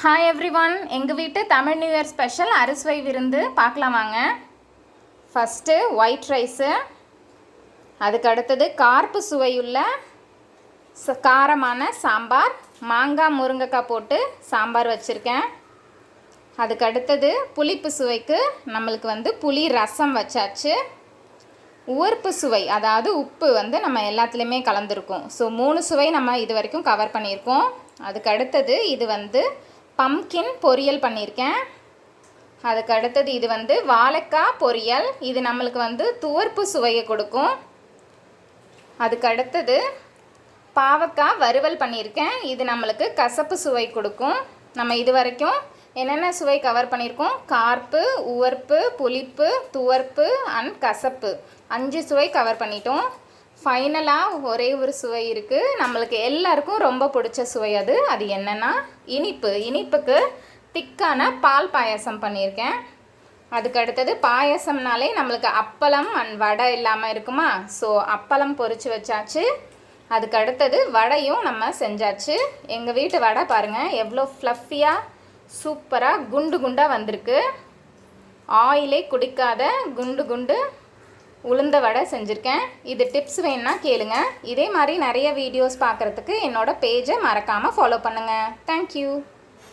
Hi everyone, எங்கள் வீட்டு Tamil new year special அறுசுவை விருந்து பார்க்கலாம் வாங்க. ஃபஸ்ட்டு ஒயிட் ரைஸு, அதுக்கு அடுத்தது கார்ப்பு சுவையுள்ள காரமான சாம்பார், மாங்காய் முருங்கைக்காய் போட்டு சாம்பார் வச்சுருக்கேன். அதுக்கு அடுத்தது புளிப்பு சுவைக்கு நம்மளுக்கு புளி ரசம் வச்சாச்சு. உவர்ப்பு சுவை அதாவது உப்பு நம்ம எல்லாத்துலேயுமே கலந்துருக்கோம். ஸோ 3 சுவை நம்ம இது வரைக்கும் கவர் பண்ணியிருக்கோம். அதுக்கு அடுத்தது இது பம்கின் பொரியல் பண்ணியிருக்கேன். அதுக்கு அடுத்தது இது வாழைக்காய் பொரியல். இது நம்மளுக்கு துவர்ப்பு சுவையை கொடுக்கும். அதுக்கு அடுத்தது பாவக்காய் வறுவல் பண்ணியிருக்கேன். இது நம்மளுக்கு கசப்பு சுவை கொடுக்கும். நம்ம இது வரைக்கும் என்னென்ன சுவை கவர் பண்ணியிருக்கோம்? கார்ப்பு, உவர்ப்பு, புளிப்பு, துவர்ப்பு அண்ட் கசப்பு 5 சுவை கவர் பண்ணிட்டோம். ஃபைனலாக ஒரே ஒரு சுவை இருக்குது, நம்மளுக்கு எல்லாருக்கும் ரொம்ப பிடிச்ச சுவை. அது என்னென்னா இனிப்பு. இனிப்புக்கு திக்கான பால் பாயசம் பண்ணியிருக்கேன். அதுக்கு அடுத்தது பாயசம்னாலே நம்மளுக்கு அப்பளம் அண்ட் வடை இல்லாமல் இருக்குமா? ஸோ அப்பளம் பொரித்து வச்சாச்சு. அதுக்கு அடுத்தது வடையும் நம்ம செஞ்சாச்சு. எங்கள் வீட்டு வடை பாருங்கள் எவ்வளோ ஃப்ளஃபியாக சூப்பராக குண்டு குண்டாக வந்திருக்கு. ஆயிலே குடிக்காத குண்டு உளுந்த வடை செஞ்சுருக்கேன். இது டிப்ஸ் வேணுன்னா கேளுங்க. இதே மாதிரி நிறைய வீடியோஸ் பார்க்குறதுக்கு என்னோடய பேஜை மறக்காமல் ஃபாலோ பண்ணுங்கள். தேங்க்யூ.